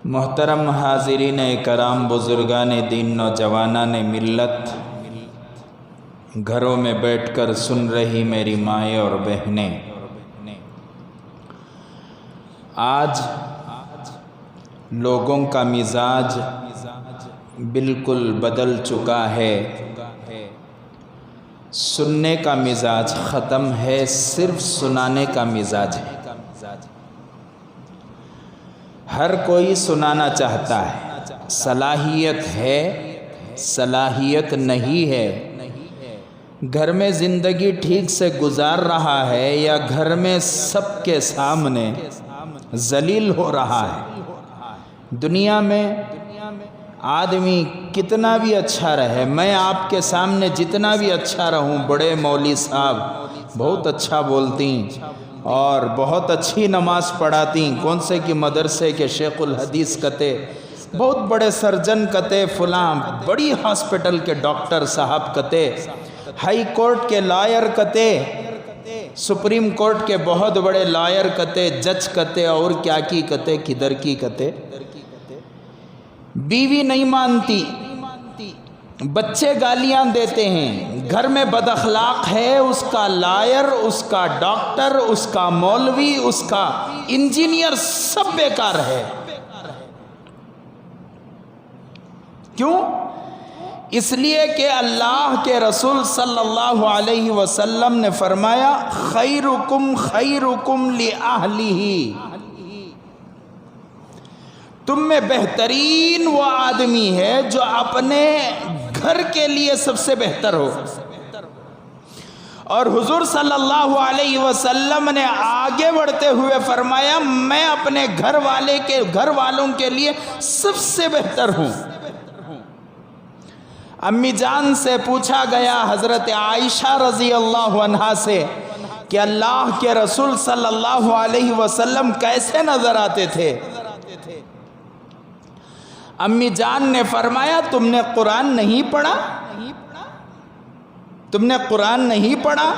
محترم حاضرین کرام، بزرگان دین، نوجوانان ملت، گھروں میں بیٹھ کر سن رہی میری مائیں اور بہنیں، آج لوگوں کا مزاج بالکل بدل چکا ہے۔ سننے کا مزاج ختم ہے، صرف سنانے کا مزاج ہے۔ ہر کوئی سنانا چاہتا ہے، صلاحیت ہے، صلاحیت نہیں ہے۔ گھر میں زندگی ٹھیک سے گزار رہا ہے یا گھر میں سب کے سامنے ذلیل ہو رہا ہے۔ دنیا میں آدمی کتنا بھی اچھا رہے، میں آپ کے سامنے جتنا بھی اچھا رہوں، بڑے مولوی صاحب بہت اچھا بولتی اور بہت اچھی نماز پڑھاتی، کون سے کی مدرسے کے شیخ الحدیث کتے، بہت بڑے سرجن کتے، فلاں بڑی ہاسپٹل کے ڈاکٹر صاحب کتے، ہائی کورٹ کے لائر کتے، سپریم کورٹ کے بہت بڑے لائر کتے، جج کتے، اور کیا کی کتے، کدھر کی کتے۔ بیوی نہیں مانتی، بچے گالیاں دیتے ہیں، گھر میں بد اخلاق ہے، اس کا لائر، اس کا ڈاکٹر، اس کا مولوی، اس کا انجینئر سب بیکار ہے۔ کیوں؟ اس لیے کہ اللہ کے رسول صلی اللہ علیہ وسلم نے فرمایا، خیرکم خیرکم لأہلہ، تم میں بہترین وہ آدمی ہے جو اپنے گھر کے لیے سب سے بہتر ہو۔ اور حضور صلی اللہ علیہ وسلم نے آگے بڑھتے ہوئے فرمایا، میں اپنے گھر والوں کے لیے سب سے بہتر ہوں۔ امی جان سے پوچھا گیا، حضرت عائشہ رضی اللہ عنہا سے، کہ اللہ کے رسول صلی اللہ علیہ وسلم کیسے نظر آتے تھے؟ امی جان نے فرمایا، تم نے قرآن نہیں پڑھا؟ تم نے قرآن نہیں پڑھا؟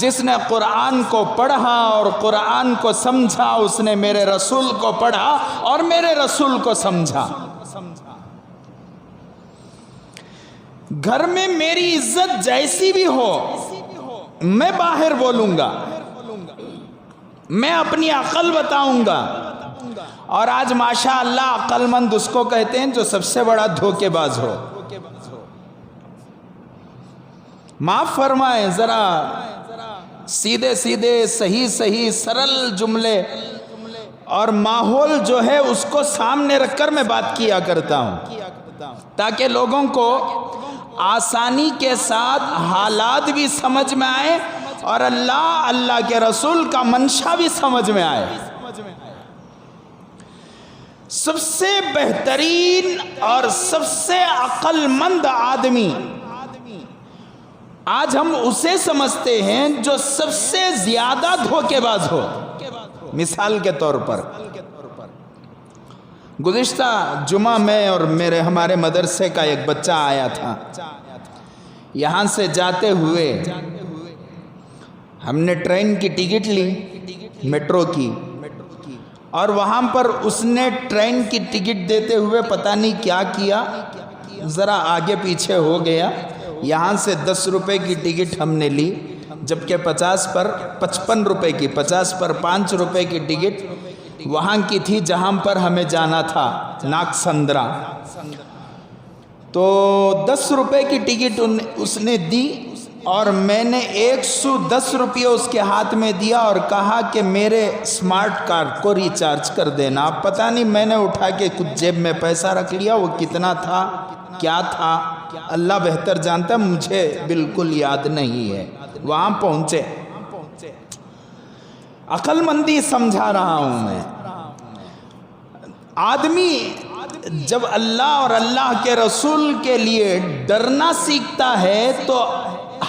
جس نے قرآن کو پڑھا اور قرآن کو سمجھا، اس نے میرے رسول کو پڑھا اور میرے رسول کو سمجھا۔ گھر میں میری عزت جیسی بھی ہو، میں باہر بولوں گا، میں اپنی عقل بتاؤں گا۔ اور آج ماشاءاللہ عقل مند اس کو کہتے ہیں جو سب سے بڑا دھوکے باز ہو۔ معاف فرمائیں، ذرا سیدھے سیدھے صحیح سرل جملے اور ماحول جو ہے اس کو سامنے رکھ کر میں بات کیا کرتا ہوں، تاکہ لوگوں کو آسانی کے ساتھ حالات بھی سمجھ میں آئے اور اللہ کے رسول کا منشا بھی سمجھ میں آئے۔ سب سے بہترین اور سب سے عقل مند آدمی آج ہم اسے سمجھتے ہیں جو سب سے زیادہ دھوکے باز ہو۔ مثال کے طور پر گزشتہ جمعہ میں اور ہمارے مدرسے کا ایک بچہ آیا تھا، یہاں سے جاتے ہوئے ہم نے ٹرین کی ٹکٹ لی، میٹرو کی، اور وہاں پر اس نے ٹرین کی ٹکٹ دیتے ہوئے پتہ نہیں کیا کیا، ذرا آگے پیچھے ہو گیا۔ یہاں سے 10 روپے کی ٹکٹ ہم نے لی، جبکہ 50 پر 55 روپے کی، 50 پر 5 روپے کی ٹکٹ وہاں کی تھی جہاں پر ہمیں جانا تھا، ناکسندرا۔ تو 10 روپے کی ٹکٹ اس نے دی اور میں نے 110 روپیہ اس کے ہاتھ میں دیا اور کہا کہ میرے سمارٹ کارڈ کو ریچارج کر دینا۔ پتہ نہیں میں نے اٹھا کے کچھ جیب میں پیسہ رکھ لیا، وہ کتنا تھا، کیا تھا، اللہ بہتر جانتا، مجھے بالکل یاد نہیں ہے۔ وہاں پہنچے، عقل مندی سمجھا رہا ہوں میں۔ آدمی جب اللہ اور اللہ کے رسول کے لیے ڈرنا سیکھتا ہے تو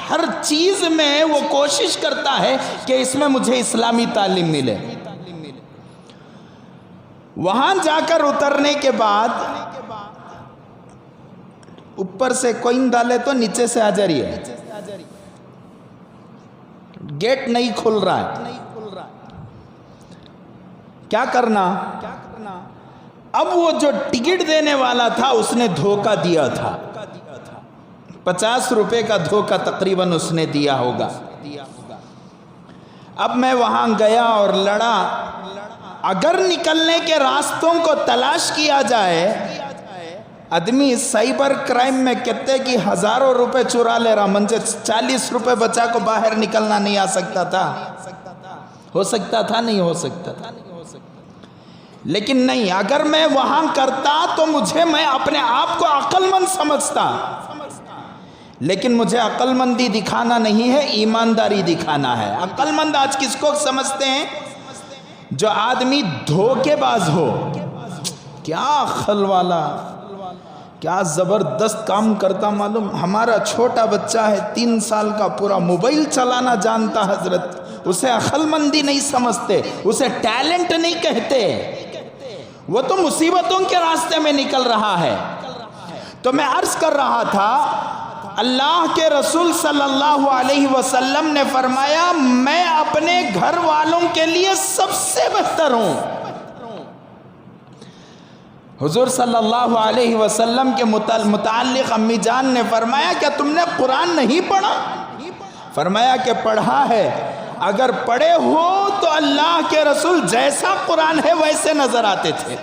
ہر چیز میں وہ کوشش کرتا ہے کہ اس میں مجھے اسلامی تعلیم ملے۔ وہاں جا کر اترنے کے بعد اوپر سے کوئن ڈالے تو نیچے سے آ جاری ہے، گیٹ نہیں کھل رہا ہے، کیا کرنا؟ اب وہ جو ٹکٹ دینے والا تھا اس نے دھوکہ دیا تھا، 50 روپے کا دھوکہ تقریباً اس نے دیا ہوگا۔ اب میں وہاں گیا اور لڑا۔ اگر نکلنے کے راستوں کو تلاش کیا جائے، آدمی سائبر کرائم میں کتے کی ہزاروں روپے چرا لے رہا، منجے 40 روپے بچا کو باہر نکلنا نہیں آ سکتا تھا؟ ہو سکتا تھا؟ نہیں ہو سکتا تھا؟ لیکن نہیں، اگر میں وہاں کرتا تو میں اپنے آپ کو عقل مند سمجھتا، لیکن مجھے عقل مندی دکھانا نہیں ہے، ایمانداری دکھانا ہے۔ عقل مند آج کس کو سمجھتے ہیں؟ جو آدمی دھوکے باز ہو۔ کیا عقل والا، کیا زبردست کام کرتا معلوم۔ ہمارا چھوٹا بچہ ہے 3 سال کا، پورا موبائل چلانا جانتا حضرت، اسے عقل مندی نہیں سمجھتے، اسے ٹیلنٹ نہیں کہتے، وہ تو مصیبتوں کے راستے میں نکل رہا ہے۔ تو میں عرض کر رہا تھا، اللہ کے رسول صلی اللہ علیہ وسلم نے فرمایا میں اپنے گھر والوں کے لیے سب سے بہتر ہوں۔ حضور صلی اللہ علیہ وسلم کے متعلق امی جان نے فرمایا کیا تم نے قرآن نہیں پڑھا؟ فرمایا کہ پڑھا ہے۔ اگر پڑھے ہو تو اللہ کے رسول جیسا قرآن ہے ویسے نظر آتے تھے۔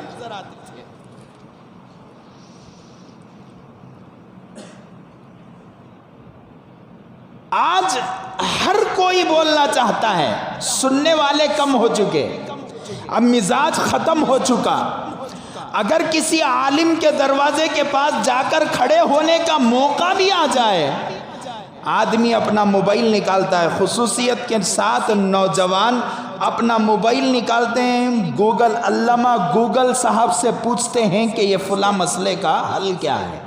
آج ہر کوئی بولنا چاہتا ہے، سننے والے کم ہو چکے، اب مزاج ختم ہو چکا۔ اگر کسی عالم کے دروازے کے پاس جا کر کھڑے ہونے کا موقع بھی آ جائے، آدمی اپنا موبائل نکالتا ہے۔ خصوصیت کے ساتھ نوجوان اپنا موبائل نکالتے ہیں، گوگل، علامہ گوگل صاحب سے پوچھتے ہیں کہ یہ فلاں مسئلے کا حل کیا ہے۔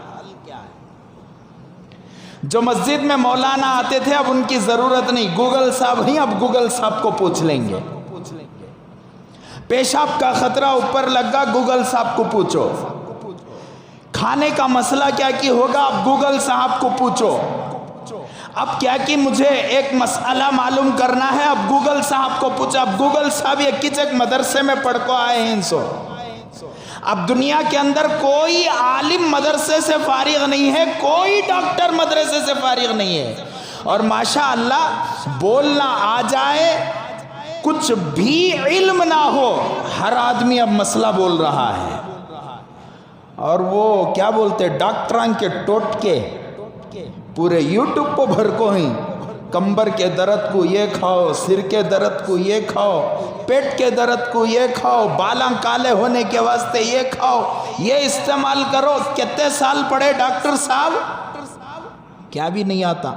جو مسجد میں مولانا آتے تھے اب ان کی ضرورت نہیں، گوگل صاحب نہیں، اب گوگل صاحب کو پوچھ لیں گے۔ پیشاب کا خطرہ اوپر لگا، گوگل صاحب کو پوچھو۔ کھانے کا مسئلہ کیا کی ہوگا، اب گوگل صاحب کو پوچھو۔ اب کیا کہ مجھے ایک مسئلہ معلوم کرنا ہے، اب گوگل صاحب کو پوچھا۔ اب گوگل صاحب یہ کچھ مدرسے میں پڑھ کو آئے ہیں سو۔ اب دنیا کے اندر کوئی عالم مدرسے سے فارغ نہیں ہے، کوئی ڈاکٹر مدرسے سے فارغ نہیں ہے، اور ماشاءاللہ بولنا آ جائے، کچھ بھی علم نہ ہو، ہر آدمی اب مسئلہ بول رہا ہے۔ اور وہ کیا بولتے، ڈاکٹران کے ٹوٹکے پورے یوٹیوب کو بھر کو ہیں۔ کمبر کے درد کو یہ کھاؤ، سر کے درد کو یہ کھاؤ، پیٹ کے درد کو یہ کھاؤ، بالاں کالے ہونے کے واسطے یہ کھاؤ، یہ استعمال کرو۔ کتنے سال پڑھے ڈاکٹر صاحب، کیا بھی نہیں آتا۔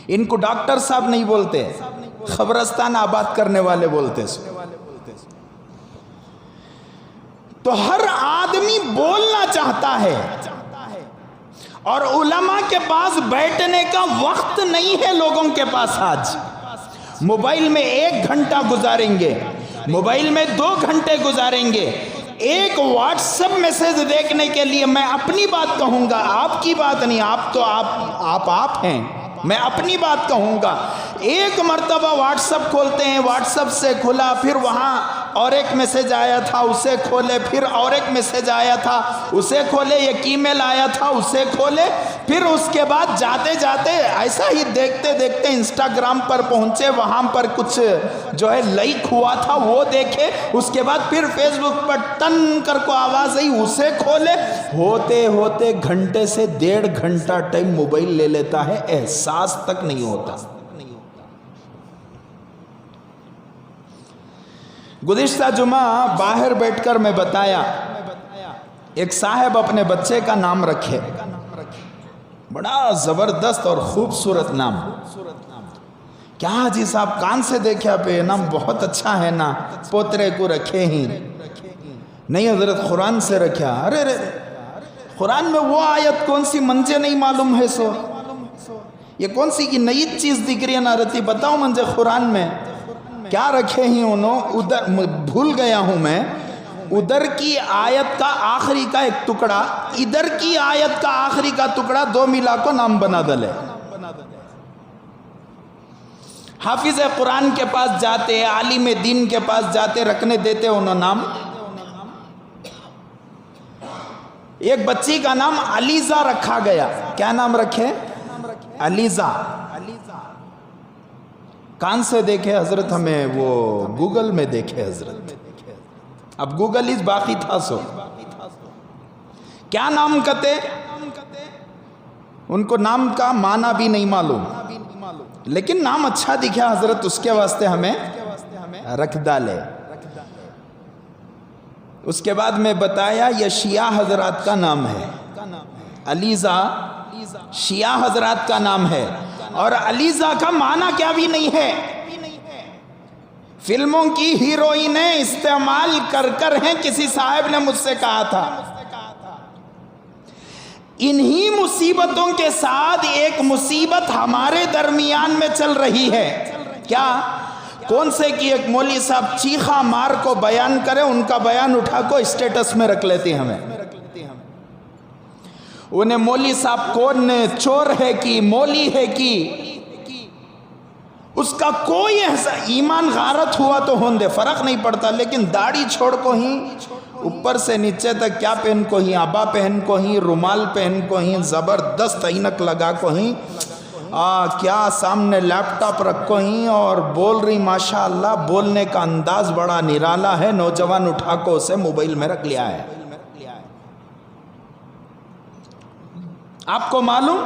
ان کو ڈاکٹر صاحب نہیں بولتے، قبرستان آباد کرنے والے بولتے سو۔ تو ہر آدمی بولنا چاہتا ہے، اور علماء کے پاس بیٹھنے کا وقت نہیں ہے لوگوں کے پاس۔ آج موبائل میں 1 گھنٹہ گزاریں گے، موبائل میں 2 گھنٹے گزاریں گے، ایک واٹس ایپ میسج دیکھنے کے لیے۔ میں اپنی بات کہوں گا، آپ کی بات نہیں، آپ تو آپ ہیں، میں اپنی بات کہوں گا۔ ایک مرتبہ واٹس ایپ کھولتے ہیں، واٹس ایپ سے کھلا، پھر وہاں اور ایک میسج آیا تھا اسے کھولے، پھر اور ایک میسج آیا تھا اسے کھولے، ایک ای میل آیا تھا اسے کھولے، پھر اس کے بعد جاتے جاتے ایسا ہی دیکھتے دیکھتے انسٹاگرام پر پہنچے، وہاں پر کچھ جو ہے لائک ہوا تھا وہ دیکھے، اس کے بعد پھر فیس بک پر ٹن کر کو آواز آئی اسے کھولے۔ ہوتے ہوتے گھنٹے سے 1.5 گھنٹہ ٹائم موبائل لے لیتا ہے، احساس تک نہیں ہوتا۔ گزشتہ جمعہ باہر بیٹھ کر میں بتایا، ایک صاحب اپنے بچے کا نام رکھے، بڑا زبردست اور خوبصورت نام۔ کیا حاجی صاحب کان سے دیکھے آپ، یہ نام بہت اچھا ہے نا، پوترے کو رکھے ہی نہیں حضرت، قرآن سے رکھا۔ ارے قرآن میں وہ آیت کون سی منجے نہیں معلوم ہے سو، یہ کون سی کی نئی چیز دکھ رہی ہے نا رتی، بتاؤ منجے قرآن میں کیا رکھے ہی انہوں، ادھر بھول گیا ہوں میں، ادھر کی آیت کا آخری کا ایک ٹکڑا، ادھر کی آیت کا آخری کا ٹکڑا، 2 ملا کو نام بنا دلے۔ حافظ قرآن کے پاس جاتے، عالم دین کے پاس جاتے، رکھنے دیتے انہوں نام، ایک بچی کا نام علیزہ رکھا گیا. کیا نام رکھے؟ علیزہ. کان سے دیکھے حضرت؟ ہمیں وہ گوگل میں دیکھے حضرت. اب گوگل اس باقی تھا سو کیا نام کتے؟ ان کو نام کا معنی بھی نہیں معلوم، لیکن نام اچھا دکھا حضرت، اس کے واسطے ہمیں رکھ ڈالے. اس کے بعد میں بتایا یہ شیعہ حضرات کا نام ہے. علیزہ شیعہ حضرات کا نام ہے، اور علیزہ کا معنی کیا بھی نہیں ہے. فلموں کی ہیروئنیں استعمال کر کر ہیں. کسی صاحب نے مجھ سے کہا تھا انہی مصیبتوں کے ساتھ ایک مصیبت ہمارے درمیان میں چل رہی ہے. کیا؟ کون سے کی ایک مولوی صاحب چیخا مار کو بیان کرے، ان کا بیان اٹھا کو اسٹیٹس میں رکھ لیتے ہمیں. انہیں مولوی صاحب کون نے چور ہے کی مولی ہے کی، اس کا کوئی ایمان غارت ہوا تو ہون دے، فرق نہیں پڑتا. لیکن داڑھی چھوڑ کو ہی اوپر سے نیچے تک کیا پہن کو ہی، عبا پہن کو ہی، رومال پہن کو ہی، زبردست عینک لگا کو ہی، کیا سامنے لیپ ٹاپ رکھ کو ہی، اور بول رہی ماشاءاللہ. بولنے کا انداز بڑا نرالا ہے. نوجوان اٹھا کو اسے موبائل میں رکھ لیا ہے. آپ کو معلوم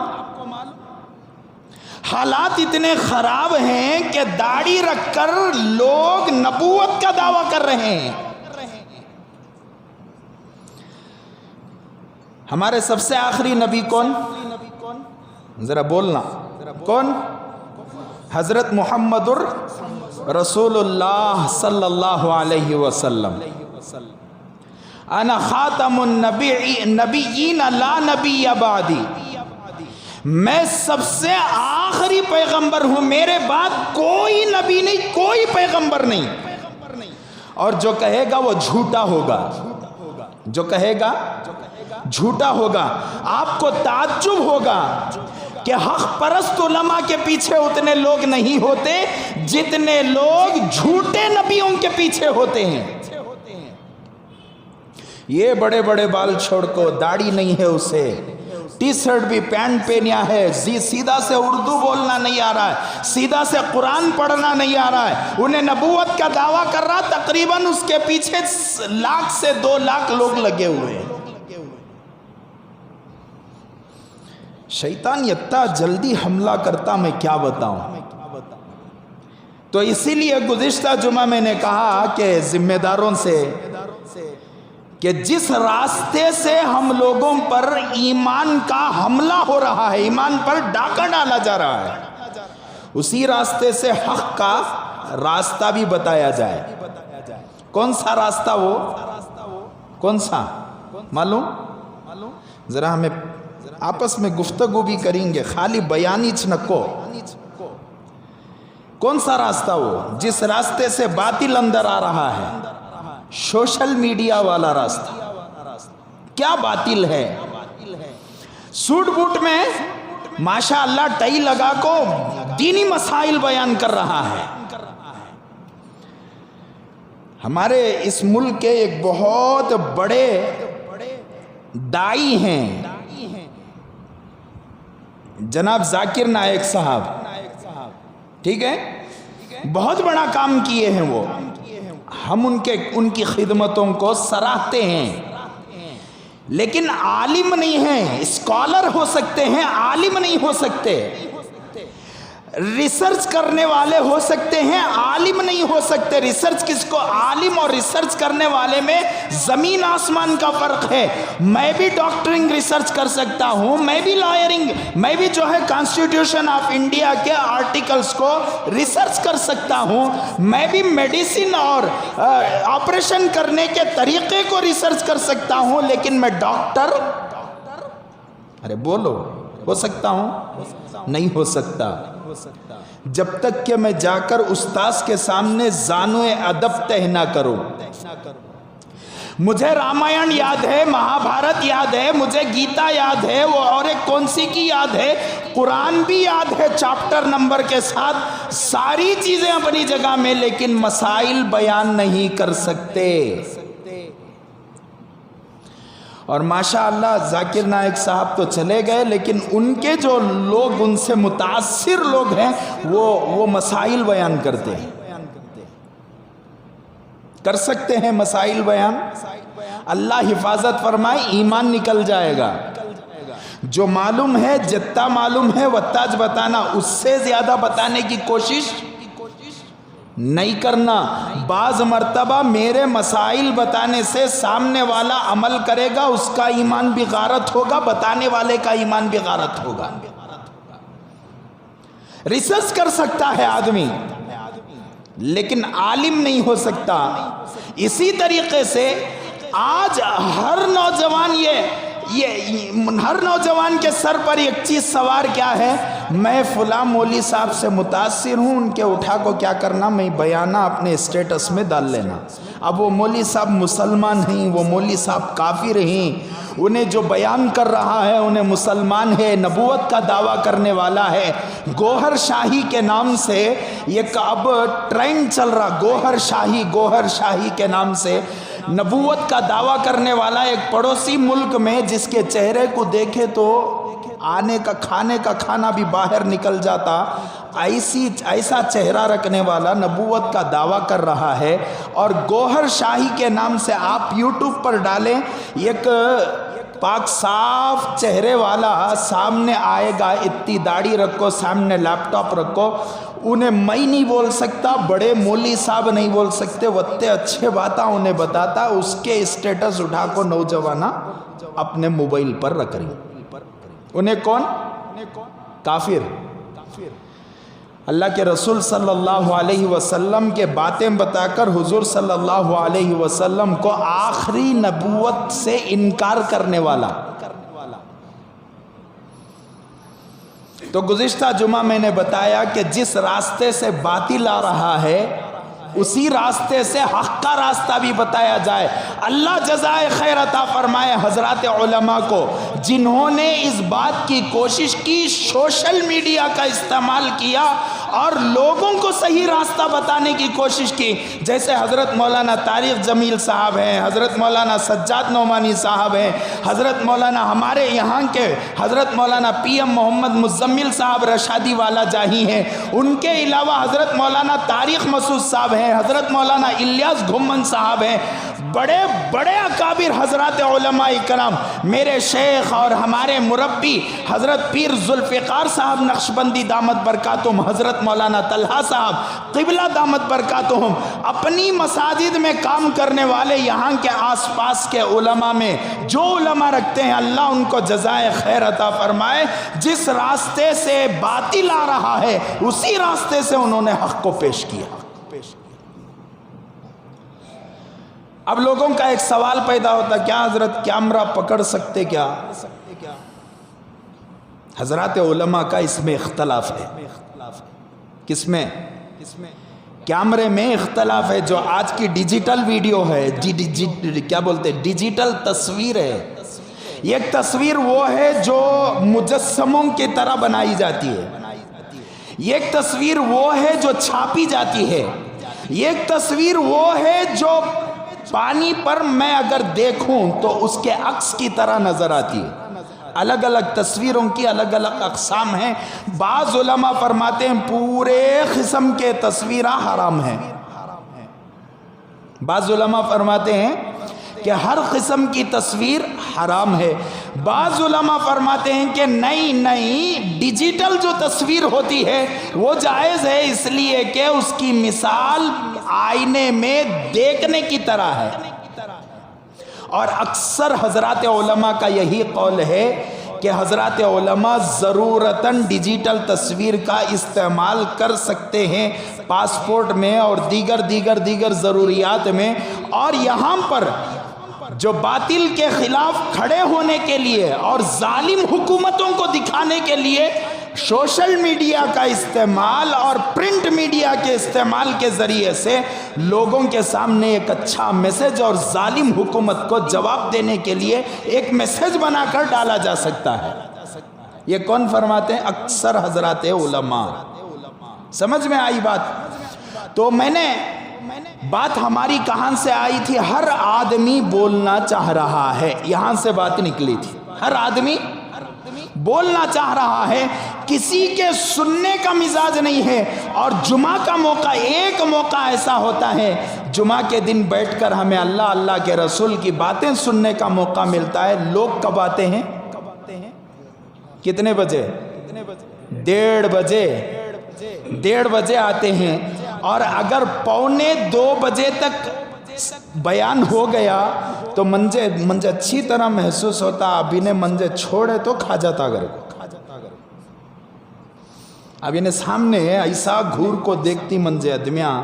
حالات اتنے خراب ہیں کہ داڑھی رکھ کر لوگ نبوت کا دعویٰ کر رہے ہیں. ہمارے سب سے آخری نبی کون؟ ذرا بولنا. کون؟ حضرت محمد رسول اللہ صلی اللہ علیہ وسلم. انا خاتم النبیین لا نبی بعدی. میں سب سے آخری پیغمبر ہوں، میرے بعد کوئی نبی نہیں، کوئی پیغمبر نہیں. اور جو کہے گا وہ جھوٹا ہوگا. جو کہے گا جھوٹا ہوگا. آپ کو تعجب ہوگا کہ حق پرست علماء کے پیچھے اتنے لوگ نہیں ہوتے جتنے لوگ جھوٹے نبیوں کے پیچھے ہوتے ہیں. یہ بڑے بڑے بال چھوڑ کو، داڑھی نہیں ہے اسے، ٹی شرٹ بھی پینٹ پہنیا ہے، سیدھا سے اردو بولنا نہیں آ رہا ہے، سیدھا سے قرآن پڑھنا نہیں آ رہا ہے، انہیں نبوت کا دعویٰ کر رہا. تقریباً اس کے پیچھے 1,00,000 سے 2,00,000 لوگ لگے ہوئے ہیں. شیطان اتنا جلدی حملہ کرتا میں کیا بتاؤں. تو اسی لیے گزشتہ جمعہ میں نے کہا کہ ذمہ داروں سے کہ جس راستے سے ہم لوگوں پر ایمان کا حملہ ہو رہا ہے، ایمان پر ڈاکہ ڈالا جا رہا ہے، اسی راستے سے حق کا راستہ بھی بتایا جائے. کون سا راستہ؟ وہ کون سا معلوم؟ ذرا ہمیں آپس میں گفتگو بھی کریں گے، خالی بیانی چھنکو. کون سا راستہ؟ وہ جس راستے سے باطل اندر آ رہا ہے، سوشل میڈیا والا راستہ. کیا باطل ہے؟ سوٹ بوٹ میں ماشاءاللہ ٹائی لگا کو دینی مسائل بیان کر رہا ہے. ہمارے اس ملک کے ایک بہت بڑے دائی ہیں جناب ذاکر نائک صاحب، ٹھیک ہے، بہت بڑا کام کیے ہیں وہ. ہم ان کی خدمتوں کو سراہتے ہیں، لیکن عالم نہیں ہیں. اسکالر ہو سکتے ہیں، عالم نہیں ہو سکتے. ریسرچ کرنے والے ہو سکتے ہیں، عالم نہیں ہو سکتے. ریسرچ کس کو؟ عالم اور ریسرچ کرنے والے میں زمین آسمان کا فرق ہے. میں بھی ڈاکٹرنگ ریسرچ کر سکتا ہوں، میں بھی لائرنگ، میں بھی جو ہے کانسٹیٹیوشن آف انڈیا کے آرٹیکلز کو ریسرچ کر سکتا ہوں، میں بھی میڈیسن اور آپریشن کرنے کے طریقے کو ریسرچ کر سکتا ہوں. لیکن میں ڈاکٹر، ارے بولو، ہو سکتا ہوں؟ نہیں ہو سکتا. جب تک کہ میں جا کر استاذ کے سامنے زانوِ ادب تہ نہ کروں. مجھے رامائن یاد ہے، مہابھارت یاد ہے، مجھے گیتا یاد ہے، وہ اور ایک کون سی کی یاد ہے، قرآن بھی یاد ہے چاپٹر نمبر کے ساتھ، ساری چیزیں اپنی جگہ میں، لیکن مسائل بیان نہیں کر سکتے. اور ماشاءاللہ ذاکر نائک صاحب تو چلے گئے، لیکن ان کے جو لوگ ان سے متاثر لوگ ہیں وہ مسائل بیان کرتے ہیں، کر سکتے ہیں مسائل بیان؟ اللہ حفاظت فرمائے، ایمان نکل جائے گا۔ جو معلوم ہے جتنا معلوم ہے وتاج بتانا، اس سے زیادہ بتانے کی کوشش نہیں کرنا۔ بعض مرتبہ میرے مسائل بتانے سے سامنے والا عمل کرے گا، اس کا ایمان بھی غارت ہوگا، بتانے والے کا ایمان بھی غارت ہوگا۔ ریسرچ کر سکتا ہے آدمی، لیکن عالم نہیں ہو سکتا۔ اسی طریقے سے آج ہر نوجوان کے سر پر ایک چیز سوار کیا ہے، میں فلاں مولوی صاحب سے متاثر ہوں، ان کے اٹھا کو کیا کرنا، میں بیانہ اپنے اسٹیٹس میں ڈال لینا۔ اب وہ مولوی صاحب مسلمان ہیں، وہ مولوی صاحب کافر ہیں، انہیں جو بیان کر رہا ہے انہیں مسلمان ہے، نبوت کا دعویٰ کرنے والا ہے۔ گوہر شاہی کے نام سے ایک اب ٹرینڈ چل رہا، گوہر شاہی کے نام سے نبوت کا دعویٰ کرنے والا ایک پڑوسی ملک میں، جس کے چہرے کو دیکھے تو کھانے کا کھانا بھی باہر نکل جاتا، ایسا چہرہ رکھنے والا نبوت کا دعویٰ کر رہا ہے۔ اور گوہر شاہی کے نام سے آپ یوٹیوب پر ڈالیں، ایک پاک صاف چہرے والا سامنے آئے گا، اتنی داڑھی رکھو، سامنے لیپ ٹاپ رکھو، انہیں میں نہیں بول سکتا، بڑے مولوی صاحب نہیں بول سکتے، وتے اچھے باتاں انہیں بتاتا، اس کے اسٹیٹس اٹھا کو نوجوانہ اپنے موبائل پر رکھ رہی، انہیں کون؟ کافر۔ اللہ کے رسول صلی اللہ علیہ وسلم کے باتیں بتا کر حضور صلی اللہ علیہ وسلم کو آخری نبوت سے انکار کرنے والا۔ تو گزشتہ جمعہ میں نے بتایا کہ جس راستے سے باطل آ رہا ہے، اسی راستے سے حق کا راستہ بھی بتایا جائے۔ اللہ جزائے خیر عطا فرمائے حضرات علماء کو، جنہوں نے اس بات کی کوشش کی، سوشل میڈیا کا استعمال کیا اور لوگوں کو صحیح راستہ بتانے کی کوشش کی، جیسے حضرت مولانا طارق جمیل صاحب ہیں، حضرت مولانا سجاد نعمانی صاحب ہیں، حضرت مولانا ہمارے یہاں کے حضرت مولانا پی ایم محمد مزمل صاحب رشادی والا جاہی ہیں، ان کے علاوہ حضرت مولانا طارق مسعود صاحب ہیں، حضرت مولانا الیاس گھمن صاحب ہیں، بڑے بڑے اکابر حضرات علماء کرام، میرے شیخ اور ہمارے مربی حضرت پیر ذوالفقار صاحب نقشبندی دامت برکاتہم، حضرت مولانا طلحہ صاحب قبلہ دامت برکاتہم، اپنی مساجد میں کام کرنے والے یہاں کے آس پاس کے علماء میں جو علماء رکھتے ہیں، اللہ ان کو جزائے خیر عطا فرمائے۔ جس راستے سے باطل آ رہا ہے، اسی راستے سے انہوں نے حق کو پیش کیا۔ اب لوگوں کا ایک سوال پیدا ہوتا، کیا حضرت کیمرہ پکڑ سکتے کیا؟ حضرات علماء کا اس میں اختلاف ہے۔ کس میں؟ کیمرے میں اختلاف ہے۔ جو آج کی ڈیجیٹل ویڈیو ہے، کیا بولتے ہیں، ڈیجیٹل تصویر ہے، ایک تصویر وہ ہے جو مجسموں کی طرح بنائی جاتی ہے، ایک تصویر وہ ہے جو چھاپی جاتی ہے، ایک تصویر وہ ہے جو پانی پر میں اگر دیکھوں تو اس کے عکس کی طرح نظر آتی ہے۔ الگ الگ تصویروں کی الگ الگ اقسام ہیں۔ بعض علماء فرماتے ہیں پورے قسم کے تصویریں حرام ہیں، بعض علماء فرماتے ہیں کہ ہر قسم کی تصویر حرام ہے، بعض علماء فرماتے ہیں کہ نہیں، ڈیجیٹل جو تصویر ہوتی ہے وہ جائز ہے، اس لیے کہ اس کی مثال آئینے میں دیکھنے کی طرح ہے۔ اور اکثر حضرات علماء کا یہی قول ہے کہ حضرات علماء ضرورتاً ڈیجیٹل تصویر کا استعمال کر سکتے ہیں پاسپورٹ میں اور دیگر ضروریات میں۔ اور یہاں پر جو باطل کے خلاف کھڑے ہونے کے لیے اور ظالم حکومتوں کو دکھانے کے لیے سوشل میڈیا کا استعمال اور پرنٹ میڈیا کے استعمال کے ذریعے سے لوگوں کے سامنے ایک اچھا میسج اور ظالم حکومت کو جواب دینے کے لیے ایک میسج بنا کر ڈالا جا سکتا ہے۔ یہ کون فرماتے ہیں؟ اکثر حضرات علماء۔ سمجھ میں آئی بات؟ تو میں نے بات ہماری کہاں سے آئی تھی؟ ہر آدمی بولنا چاہ رہا ہے، یہاں سے بات نکلی تھی۔ ہر آدمی بولنا چاہ رہا ہے، کسی کے سننے کا مزاج نہیں ہے۔ اور جمعہ کا موقع، ایک موقع ایسا ہوتا ہے، جمعہ کے دن بیٹھ کر ہمیں اللہ کے رسول کی باتیں سننے کا موقع ملتا ہے۔ لوگ کب آتے ہیں؟ کتنے بجے؟ 1:30 بجے آتے ہیں۔ اور اگر 1:45 بجے تک بیان ہو گیا تو منجے اچھی طرح محسوس ہوتا، اب انہیں منجے چھوڑے تو کھا جاتا۔ اگر اب انہیں سامنے ایسا گھور کو دیکھتی منجے ادمیاں،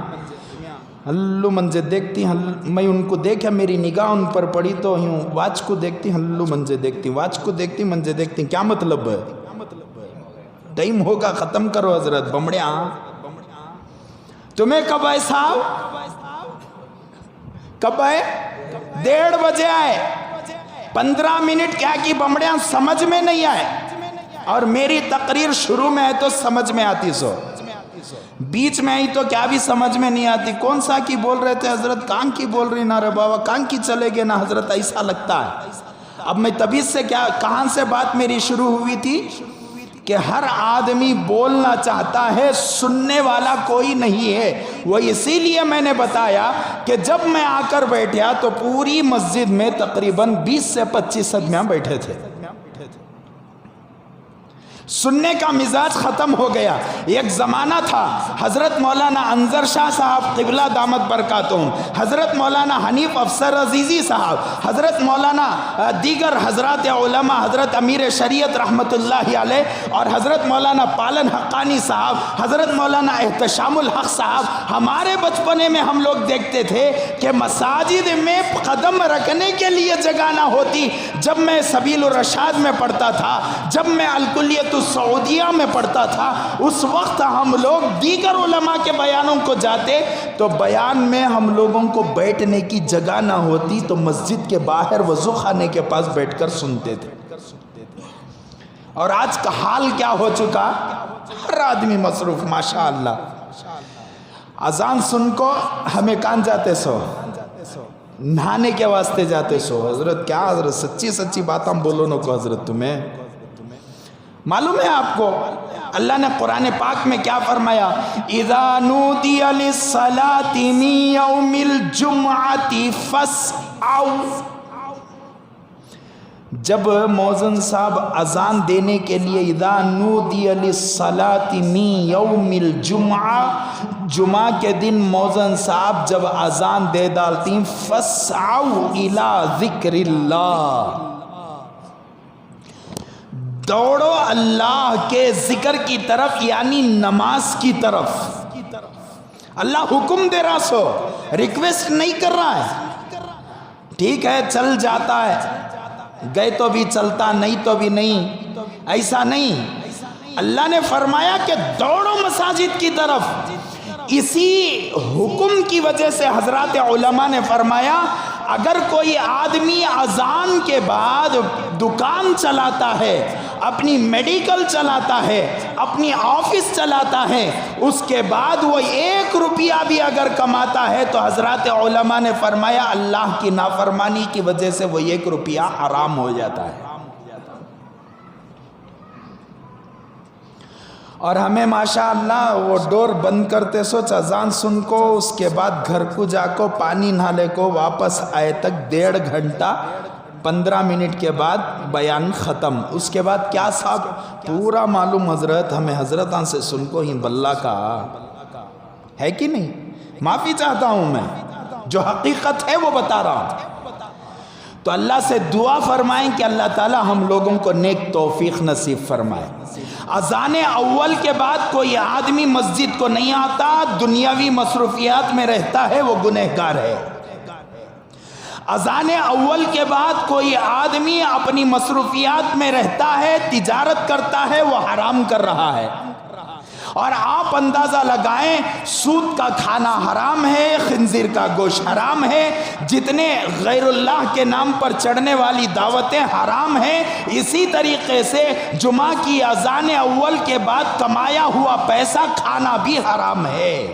ہلو منجے دیکھتی، میں ان کو دیکھا، میری نگاہ ان پر پڑی تو یوں واچ کو دیکھتی، ہلو منجے دیکھتی، واچ کو دیکھتی، منجے دیکھتی۔ کیا مطلب ہے؟ ٹائم ہوگا، ختم کرو حضرت بمڑیاں۔ تمہیں کب آئے صاحب؟ کب آئے؟ 1:30 بجے آئے، 15 منٹ کیا کی بمڑیاں سمجھ میں نہیں آئے۔ اور میری تقریر شروع میں ہے تو سمجھ میں آتی، سو بیچ میں آئی تو کیا بھی سمجھ میں نہیں آتی۔ کون سا کی بول رہے تھے حضرت؟ کان کی بول رہی نا رے بابا، کان کی چلے گے نا حضرت، ایسا لگتا ہے۔ اب میں طبیعت سے کہاں سے بات میری شروع ہوئی تھی کہ ہر آدمی بولنا چاہتا ہے، سننے والا کوئی نہیں ہے۔ وہ اسی لیے میں نے بتایا کہ جب میں آ کر بیٹھا تو پوری مسجد میں تقریباً 20 سے 25 آدمیاں بیٹھے تھے۔ سننے کا مزاج ختم ہو گیا۔ ایک زمانہ تھا، حضرت مولانا انظر شاہ صاحب قبلہ دامت برکاتہم، حضرت مولانا حنیف افسر عزیزی صاحب، حضرت مولانا دیگر حضرات علماء، حضرت امیر شریعت رحمت اللہ علیہ، اور حضرت مولانا پالن حقانی صاحب، حضرت مولانا احتشام الحق صاحب۔ ہمارے بچپنے میں ہم لوگ دیکھتے تھے کہ مساجد میں قدم رکھنے کے لیے جگہ نہ ہوتی۔ جب میں سبیل الرشاد میں پڑھتا تھا، جب میں الکلیۃ سعودیہ میں پڑھتا تھا، اس وقت ہم لوگ دیگر علماء کے بیانوں کو جاتے تو بیان میں ہم لوگوں کو بیٹھنے کی جگہ نہ ہوتی تو مسجد کے باہر وضو خانے کے پاس بیٹھ کر سنتے تھے۔ اور آج کا حال کیا ہو چکا؟ ہر آدمی مصروف، ماشاءاللہ۔ اذان سن کو ہمیں کہاں جاتے سو؟ نہانے کے واسطے جاتے سو۔ حضرت کیا حضرت سچی باتاں بولو نو کو حضرت، تمہیں معلوم ہے آپ کو اللہ نے قرآن پاک میں کیا فرمایا؟ اذا نودی للصلاۃ من یوم الجمعۃ فاسعوا۔ جب مؤذن صاحب اذان دینے کے لیے اذا نودی للصلاۃ من یوم الجمعہ، جمعہ کے دن مؤذن صاحب جب اذان دے ڈالتی، فاسعوا الی ذکر اللہ، دوڑو اللہ کے ذکر کی طرف، یعنی نماز کی طرف۔ اللہ حکم دے رہا، سو ریکویسٹ نہیں کر رہا ہے۔ ٹھیک ہے چل جاتا ہے، گئے تو بھی چلتا، نہیں تو بھی نہیں، ایسا نہیں۔ اللہ نے فرمایا کہ دوڑو مساجد کی طرف۔ اسی حکم کی وجہ سے حضرات علماء نے فرمایا اگر کوئی آدمی اذان کے بعد دکان چلاتا ہے، اپنی میڈیکل چلاتا ہے، اپنی آفس چلاتا ہے، اس کے بعد وہ 1 روپیہ بھی اگر کماتا ہے تو حضرات علماء نے فرمایا اللہ کی نافرمانی کی وجہ سے وہ 1 روپیہ حرام ہو جاتا ہے۔ اور ہمیں ماشاءاللہ وہ ڈور بند کرتے سوچ اذان سن کو، اس کے بعد گھر کو جا کو پانی نہالے کو واپس آئے تک 1.5 گھنٹہ 15 منٹ کے بعد بیان ختم۔ اس کے بعد کیا صاحب پورا معلوم حضرت، ہمیں حضرتان سے سن کو ہی بلّہ کا ہے کہ نہیں؟ معافی چاہتا ہوں، میں جو حقیقت ہے وہ بتا رہا ہوں۔ تو اللہ سے دعا فرمائیں کہ اللہ تعالی ہم لوگوں کو نیک توفیق نصیب فرمائے۔ اذان اول کے بعد کوئی آدمی مسجد کو نہیں آتا، دنیاوی مصروفیات میں رہتا ہے، وہ گنہگار ہے۔ اذان اول کے بعد کوئی آدمی اپنی مصروفیات میں رہتا ہے، تجارت کرتا ہے، وہ حرام کر رہا ہے۔ اور آپ اندازہ لگائیں، سود کا کھانا حرام ہے، خنزیر کا گوشت حرام ہے، جتنے غیر اللہ کے نام پر چڑھنے والی دعوتیں حرام ہیں۔ اسی طریقے سے جمعہ کی اذان اول کے بعد کمایا ہوا پیسہ کھانا بھی حرام ہے۔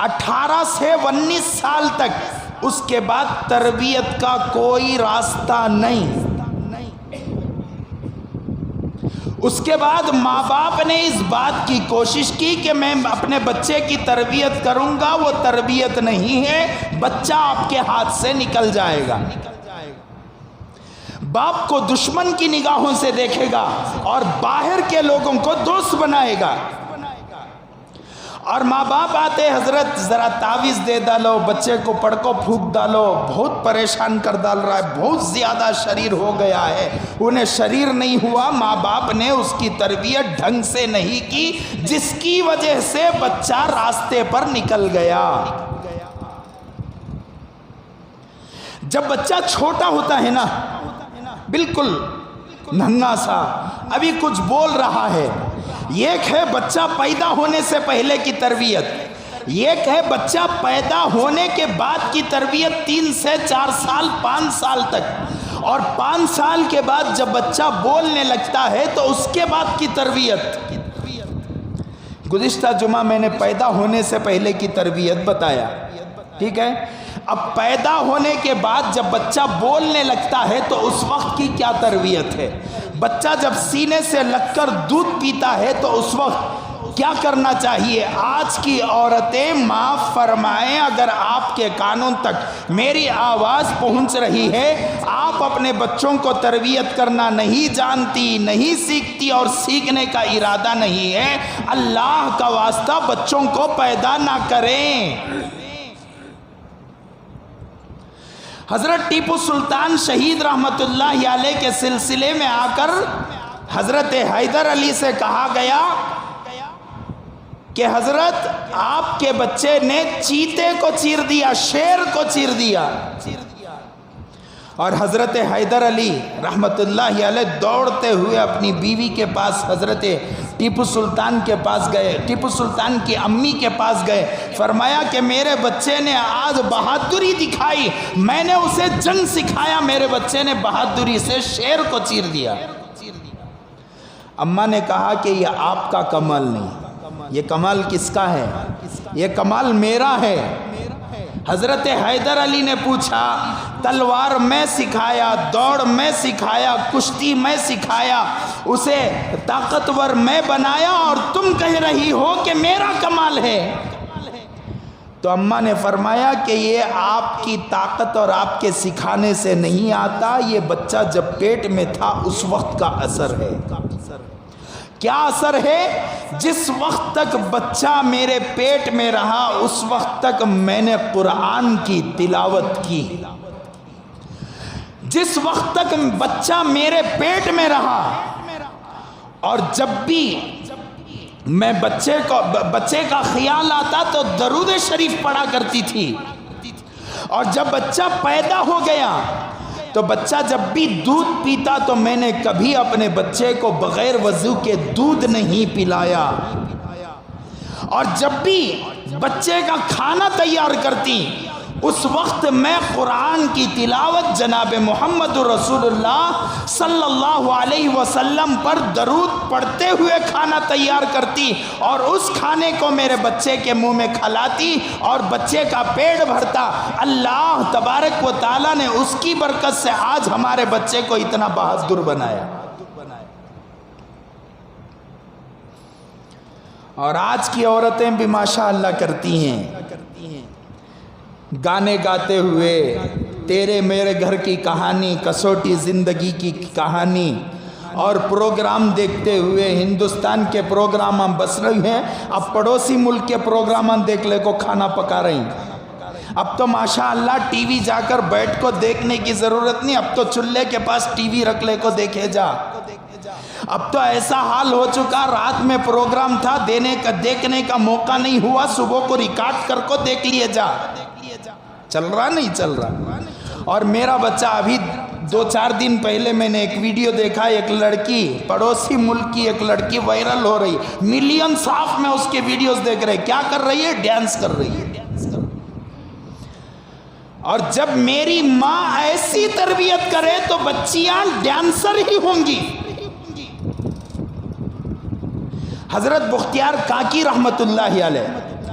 18 سے 19 سال تک، اس کے بعد تربیت کا کوئی راستہ نہیں۔ اس کے بعد ماں باپ نے اس بات کی کوشش کی کہ میں اپنے بچے کی تربیت کروں گا، وہ تربیت نہیں ہے، بچہ آپ کے ہاتھ سے نکل جائے گا۔ باپ کو دشمن کی نگاہوں سے دیکھے گا اور باہر کے لوگوں کو دوست بنائے گا۔ اور ماں باپ آتے، حضرت ذرا تعویذ دے ڈالو، بچے کو پڑکو پھونک ڈالو، بہت پریشان کر ڈال رہا ہے، بہت زیادہ شریر ہو گیا ہے۔ انہیں شریر نہیں ہوا، ماں باپ نے اس کی تربیت ڈھنگ سے نہیں کی، جس کی وجہ سے بچہ راستے پر نکل گیا۔ جب بچہ چھوٹا ہوتا ہے نا، بالکل ننھا سا، ابھی کچھ بول رہا ہے، ایک ہے بچہ پیدا ہونے سے پہلے کی تربیت، ایک ہے بچہ پیدا ہونے کے بعد کی تربیت، 3 سے 4 سال 5 سال تک، اور 5 سال کے بعد جب بچہ بولنے لگتا ہے تو اس کے بعد کی تربیت۔ گزشتہ جمعہ میں نے پیدا ہونے سے پہلے کی تربیت بتایا، ٹھیک ہے؟ اب پیدا ہونے کے بعد جب بچہ بولنے لگتا ہے تو اس وقت کی کیا تربیت ہے؟ بچہ جب سینے سے لگ کر دودھ پیتا ہے تو اس وقت کیا کرنا چاہیے؟ آج کی عورتیں معاف فرمائیں اگر آپ کے کانوں تک میری آواز پہنچ رہی ہے، آپ اپنے بچوں کو تربیت کرنا نہیں جانتی، نہیں سیکھتی اور سیکھنے کا ارادہ نہیں ہے، اللہ کا واسطہ بچوں کو پیدا نہ کریں۔ حضرت ٹیپو سلطان شہید رحمت اللہ علیہ کے سلسلے میں آ کر حضرت حیدر علی سے کہا گیا کہ حضرت آپ کے بچے نے چیتے کو چیر دیا، شیر کو چیر دیا۔ اور حضرت حیدر علی رحمت اللہ علیہ دوڑتے ہوئے اپنی بیوی کے پاس حضرت ٹیپو سلطان کے پاس گئے، ٹیپو سلطان کی امی کے پاس گئے، فرمایا کہ میرے بچے نے آج بہادری دکھائی، میں نے اسے جنگ سکھایا، میرے بچے نے بہادری سے شیر کو چیر دیا۔ اماں نے کہا کہ یہ آپ کا کمال نہیں، یہ کمال کس کا ہے؟ یہ کمال میرا ہے۔ حضرت حیدر علی نے پوچھا، تلوار میں سکھایا، دوڑ میں سکھایا، کشتی میں سکھایا، اسے طاقتور میں بنایا، اور تم کہہ رہی ہو کہ میرا کمال ہے؟ تو اماں نے فرمایا کہ یہ آپ کی طاقت اور آپ کے سکھانے سے نہیں آتا، یہ بچہ جب پیٹ میں تھا اس وقت کا اثر ہے۔ کیا اثر ہے؟ جس وقت تک بچہ میرے پیٹ میں رہا اس وقت تک میں نے قرآن کی تلاوت کی۔ جس وقت تک بچہ میرے پیٹ میں رہا، اور جب بھی میں بچے کا خیال آتا تو درود شریف پڑھا کرتی تھی، اور جب بچہ پیدا ہو گیا تو بچہ جب بھی دودھ پیتا تو میں نے کبھی اپنے بچے کو بغیر وضو کے دودھ نہیں پلایا، اور جب بھی بچے کا کھانا تیار کرتی اس وقت میں قرآن کی تلاوت جناب محمد رسول اللہ صلی اللہ علیہ وسلم پر درود پڑھتے ہوئے کھانا تیار کرتی، اور اس کھانے کو میرے بچے کے منہ میں کھلاتی اور بچے کا پیٹ بھرتا۔ اللہ تبارک و تعالیٰ نے اس کی برکت سے آج ہمارے بچے کو اتنا بہادر بنایا۔ اور آج کی عورتیں بھی ماشاءاللہ کرتی ہیں، گانے گاتے ہوئے تیرے میرے گھر کی کہانی، کسوٹی زندگی کی کہانی، اور پروگرام دیکھتے ہوئے ہندوستان کے پروگرام ہم بس رہی ہیں، اب پڑوسی ملک کے پروگرام دیکھ لے کو کھانا پکا رہی ہیں۔ اب تو ماشاءاللہ ٹی وی جا کر بیٹھ کو دیکھنے کی ضرورت نہیں، اب تو چولہے کے پاس ٹی وی رکھ لے کو دیکھے جا۔ اب تو ایسا حال ہو چکا، رات میں پروگرام تھا دیکھنے کا موقع نہیں ہوا، صبح کو ریکارڈ کر کو دیکھ لیے جا۔ چل رہا نہیں چل رہا؟ اور میرا بچہ ابھی 2-4 دن پہلے میں نے ایک ویڈیو دیکھا، ایک لڑکی پڑوسی ملک کی ایک لڑکی وائرل ہو رہی، ملین صاف میں اس کے ویڈیوز دیکھ رہے، کیا کر رہی ہے؟ ڈانس کر رہی ہے۔ اور جب میری ماں ایسی تربیت کرے تو بچیاں ڈانسر ہی ہوں گی۔ حضرت بختیار کاکی رحمت اللہ علیہ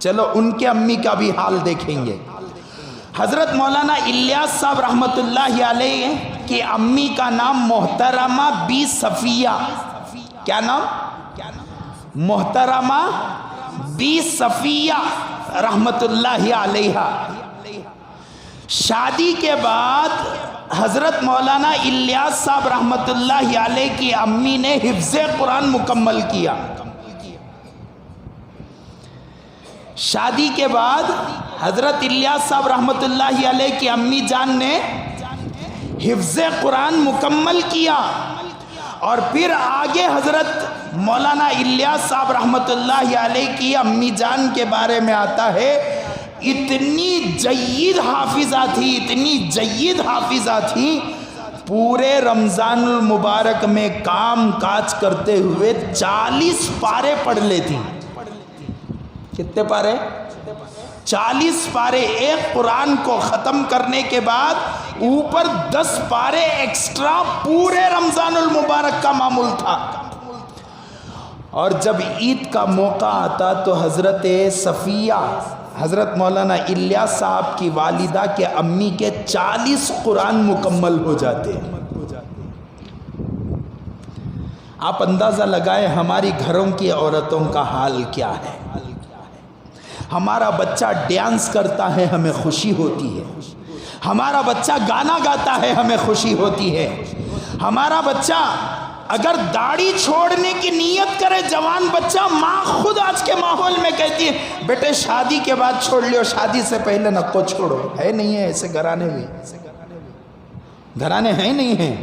چلو ان کے امی کا بھی حال دیکھیں گے. حضرت مولانا الیاس صاحب رحمۃ اللہ علیہ کی امی کا نام محترمہ بی صفیہ. کیا نام؟ محترمہ بی صفیہ رحمۃ اللہ علیہ. شادی کے بعد حضرت مولانا الیاس صاحب رحمۃ اللہ علیہ کی امی نے حفظ قرآن مکمل کیا. شادی کے بعد حضرت الیاس صاحب رحمۃ اللہ علیہ کی امی جان نے حفظ قرآن مکمل کیا. اور پھر آگے حضرت مولانا الیاس صاحب رحمۃ اللہ علیہ کی امی جان کے بارے میں آتا ہے اتنی جید حافظہ تھی، اتنی جید حافظہ تھی، پورے رمضان المبارک میں کام کاج کرتے ہوئے 40 پارے پڑھ لیتی. کتنے پارے؟ 40 پارے. ایک قرآن کو ختم کرنے کے بعد اوپر 10 پارے ایکسٹرا پورے رمضان المبارک کا معمول تھا. اور جب عید کا موقع آتا تو حضرت صفیہ، حضرت مولانا الیاس صاحب کی والدہ کے امی کے 40 قرآن مکمل ہو جاتے. آپ اندازہ لگائیں ہماری گھروں کی عورتوں کا حال کیا ہے. ہمارا بچہ ڈانس کرتا ہے ہمیں خوشی ہوتی ہے، ہمارا بچہ گانا گاتا ہے ہمیں خوشی ہوتی ہے، ہمارا بچہ اگر داڑھی چھوڑنے کی نیت کرے جوان بچہ، ماں خود آج کے ماحول میں کہتی ہے بیٹے شادی کے بعد چھوڑ لیو، شادی سے پہلے نہ کو چھوڑو. ہے نہیں ہے ایسے گھرانے بھی؟ گھرانے ہیں نہیں ہیں.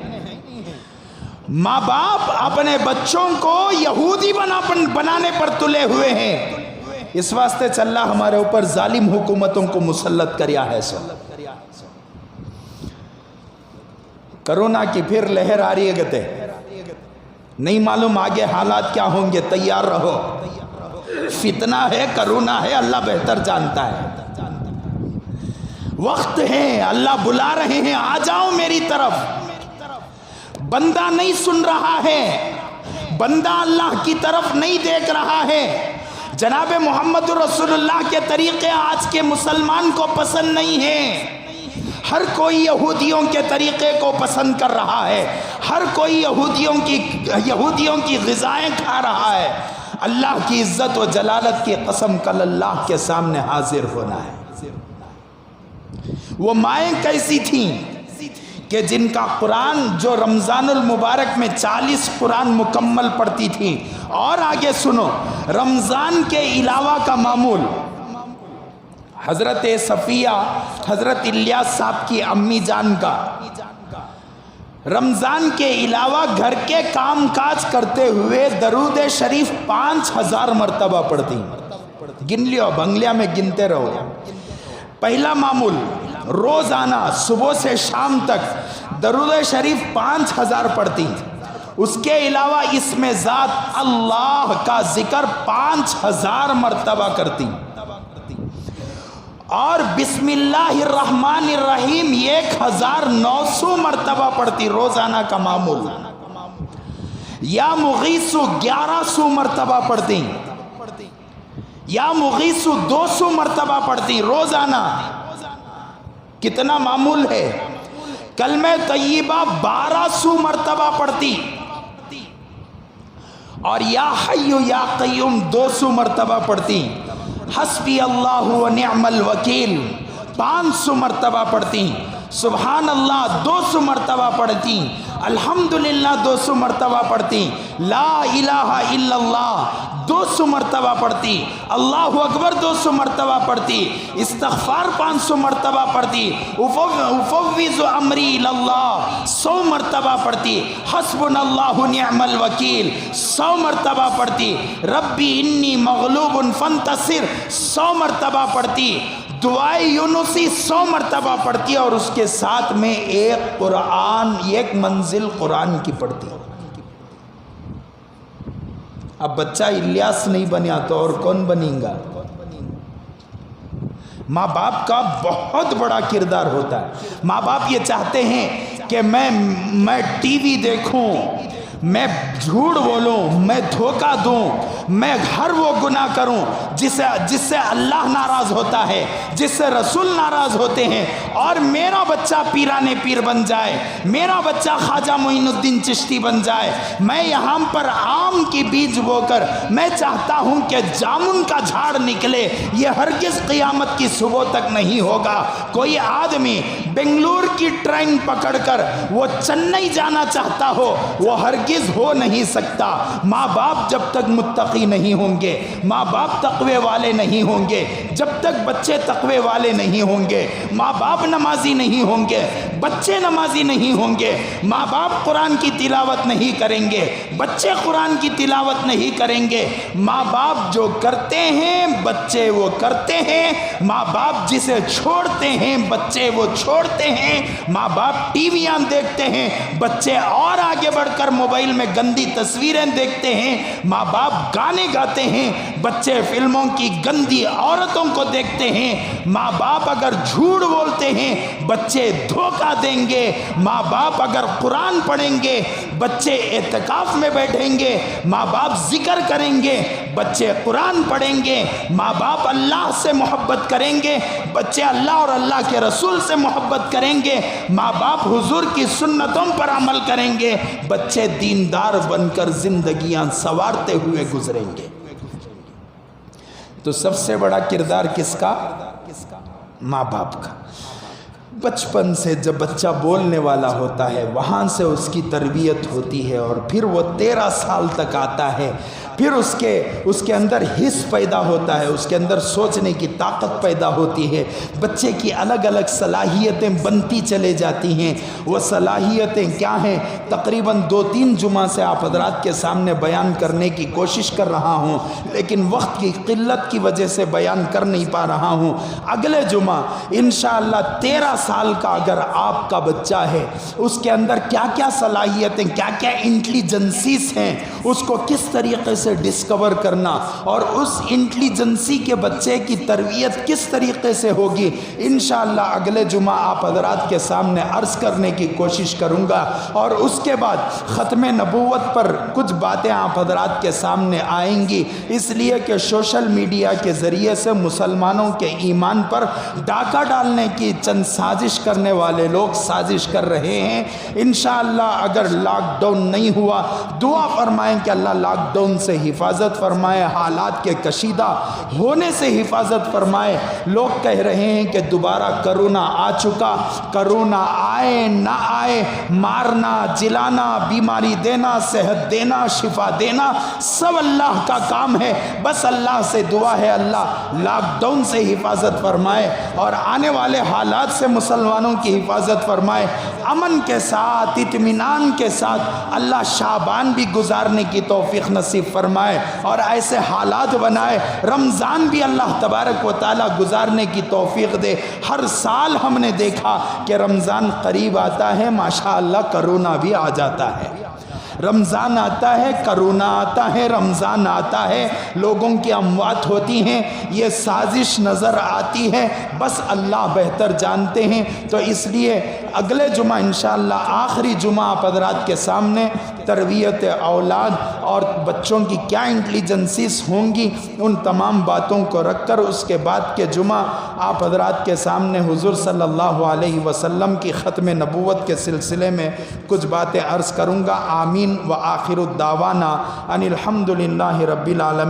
ماں باپ اپنے بچوں کو یہودی بنانے پر تلے ہوئے ہیں. اس واسطے چل اللہ ہمارے اوپر ظالم حکومتوں کو مسلط کریا ہے. کرونا کی پھر لہر آ رہی ہے کہتے نہیں معلوم آگے حالات کیا ہوں گے، تیار رہو. فتنہ ہے، کرونا ہے، اللہ بہتر جانتا ہے. وقت ہے، اللہ بلا رہے ہیں، آ جاؤ میری طرف. بندہ نہیں سن رہا ہے، بندہ اللہ کی طرف نہیں دیکھ رہا ہے. جناب محمد رسول اللہ کے طریقے آج کے مسلمان کو پسند نہیں ہیں. ہر کوئی یہودیوں کے طریقے کو پسند کر رہا ہے، ہر کوئی یہودیوں کی غذائیں کھا رہا ہے. اللہ کی عزت و جلالت کی قسم کل اللہ کے سامنے حاضر ہونا ہے. وہ مائیں کیسی تھیں کہ جن کا قرآن جو رمضان المبارک میں 40 قرآن مکمل پڑھتی تھی. اور آگے سنو رمضان کے علاوہ کا معمول. حضرت صفیہ حضرت الیاس صاحب کی امی جان کا رمضان کے علاوہ گھر کے کام کاج کرتے ہوئے درود شریف 5000 مرتبہ پڑھتی. گن لیو، بنگلیا میں گنتے رہو. پہلا معمول روزانہ صبح سے شام تک درود شریف 5000 پڑھتی. اس کے علاوہ اسم ذات اللہ کا ذکر 5000 مرتبہ کرتی. اور بسم اللہ الرحمن الرحیم 1900 مرتبہ پڑھتی روزانہ کا معمول. یا مغیث 1100 مرتبہ پڑھتی. یا مغیث 200 مرتبہ پڑھتی روزانہ. کتنا معمول ہے؟ کلمہ طیبہ 1200 مرتبہ پڑھتی. اور یا حی یا قیوم 200 مرتبہ پڑھتی. حسبی اللہ و نعم الوکیل 500 مرتبہ پڑھتی. سبحان اللہ 200 مرتبہ پڑھتی. الحمدللہ 200 مرتبہ پڑھتی. لا الہ الا اللہ 200 مرتبہ پڑھتی. اللہ اکبر 200 مرتبہ پڑھتی. استغفار 500 مرتبہ پڑھتی. افوض امری اللہ 100 مرتبہ پڑھتی. حسبنا اللہ نعم الوکیل 100 مرتبہ پڑھتی. ربی انی مغلوب فانتصر 100 مرتبہ پڑھتی. دعائے یونسی 100 مرتبہ پڑھتی. اور اس کے ساتھ میں ایک منزل قرآن کی پڑھتی. اب بچہ الیاس نہیں بنیا تو اور کون بنیں گا؟ ماں باپ کا بہت بڑا کردار ہوتا ہے. ماں باپ یہ چاہتے ہیں کہ میں ٹی وی دیکھوں، میں جھوٹ بولوں، میں دھوکہ دوں، میں ہر وہ گناہ کروں جس سے اللہ ناراض ہوتا ہے، جس سے رسول ناراض ہوتے ہیں، اور میرا بچہ پیران پیر بن جائے، میرا بچہ خواجہ معین الدین چشتی بن جائے، میں یہاں پر آم کی بیج بو کر میں چاہتا ہوں کہ جامن کا جھاڑ نکلے، یہ ہرگز قیامت کی صبح تک نہیں ہوگا۔ کوئی آدمی بنگلور کی ٹرین پکڑ کر وہ چنئی جانا چاہتا ہو، وہ ہرگز ہو نہیں سکتا۔ ماں باپ جب تک متقی نہیں ہوں گے، ماں باپ تقوی والے نہیں ہوں گے، جب تک بچے تقوی والے نہیں ہوں گے، ماں باپ نمازی نہیں ہوں گے، بچے نمازی نہیں ہوں گے، ماں باپ قرآن کی تلاوت نہیں کریں گے، بچے قرآن کی تلاوت نہیں کریں گے، ماں باپ جو کرتے ہیں بچے وہ کرتے ہیں، ماں باپ جسے چھوڑتے ہیں بچے وہ چھوڑتے ہیں، ماں باپ ٹی ویاں دیکھتے ہیں، بچے اور آگے بڑھ کر موبائل میں گندی تصویریں دیکھتے ہیں، ماں باپ گانے گاتے ہیں، بچے فلموں کی گندی عورتوں کو دیکھتے ہیں، ماں باپ اگر جھوٹ بولتے ہیں بچے دھوکہ دیں گے، ماں باپ اگر قرآن پڑھیں گے بچے اعتکاف میں بیٹھیں گے، ماں باپ ذکر کریں گے بچے قرآن پڑھیں گے، ماں باپ اللہ سے محبت کریں گے بچے اللہ اور اللہ کے رسول سے محبت کریں گے، ماں باپ حضور کی سنتوں پر عمل کریں گے، بچے دیندار بن کر زندگیاں سنوارتے ہوئے گزریں گے۔ تو سب سے بڑا کردار کس کا؟ ماں باپ کا۔ بچپن سے جب بچہ بولنے والا ہوتا ہے وہاں سے اس کی تربیت ہوتی ہے، اور پھر وہ 13 سال تک آتا ہے، پھر اس کے اندر حس پیدا ہوتا ہے، اس کے اندر سوچنے کی طاقت پیدا ہوتی ہے، بچے کی الگ الگ صلاحیتیں بنتی چلے جاتی ہیں۔ وہ صلاحیتیں کیا ہیں؟ تقریباً 2-3 جمعہ سے آپ حضرات کے سامنے بیان کرنے کی کوشش کر رہا ہوں، لیکن وقت کی قلت کی وجہ سے بیان کر نہیں پا رہا ہوں۔ اگلے جمعہ انشاءاللہ 13 سال کا اگر آپ کا بچہ ہے، اس کے اندر کیا کیا صلاحیتیں، کیا کیا انٹیلیجنسیز ہیں، اس کو کس طریقے سے ڈسکور کرنا، اور اس انٹیلیجنسی کے بچے کی تربیت کس طریقے سے ہوگی، انشاءاللہ اگلے جمعہ آپ حضرات کے سامنے عرض کرنے کی کوشش کروں گا۔ اور اس کے بعد ختم نبوت پر کچھ باتیں آپ حضرات کے سامنے آئیں گی، اس لیے کہ سوشل میڈیا کے ذریعے سے مسلمانوں کے ایمان پر ڈاکہ ڈالنے کی چند سازش کرنے والے لوگ سازش کر رہے ہیں۔ انشاءاللہ اگر لاک ڈاؤن نہیں ہوا، دعا فرمائیں کہ اللہ لاک ڈاؤن سے حفاظت فرمائے، حالات کے کشیدہ ہونے سے حفاظت فرمائے۔ لوگ کہہ رہے ہیں کہ دوبارہ کرونا آ چکا، کرونا آئے نہ آئے، مارنا جلانا، بیماری دینا، صحت دینا، شفا دینا، سب اللہ کا کام ہے۔ بس اللہ سے دعا ہے اللہ لاک ڈاؤن سے حفاظت فرمائے اور آنے والے حالات سے مسلمانوں کی حفاظت فرمائے، امن کے ساتھ اطمینان کے ساتھ اللہ شعبان بھی گزارنے کی توفیق نصیب فرمائے اور ایسے حالات بنائے رمضان بھی اللہ تبارک و تعالی گزارنے کی توفیق دے۔ ہر سال ہم نے دیکھا کہ رمضان قریب آتا ہے ماشاءاللہ کرونا بھی آ جاتا ہے، رمضان آتا ہے کرونا آتا ہے، رمضان آتا ہے لوگوں کی اموات ہوتی ہیں، یہ سازش نظر آتی ہے، بس اللہ بہتر جانتے ہیں۔ تو اس لیے اگلے جمعہ انشاءاللہ آخری جمعہ آپ حضرات کے سامنے تربیت اولاد اور بچوں کی کیا انٹیلیجنسیز ہوں گی، ان تمام باتوں کو رکھ کر اس کے بعد کے جمعہ آپ حضرات کے سامنے حضور صلی اللہ علیہ وسلم کی ختم نبوت کے سلسلے میں کچھ باتیں عرض کروں گا۔ آمین و آخر الدعوانا ان الحمد للہ رب العالمین۔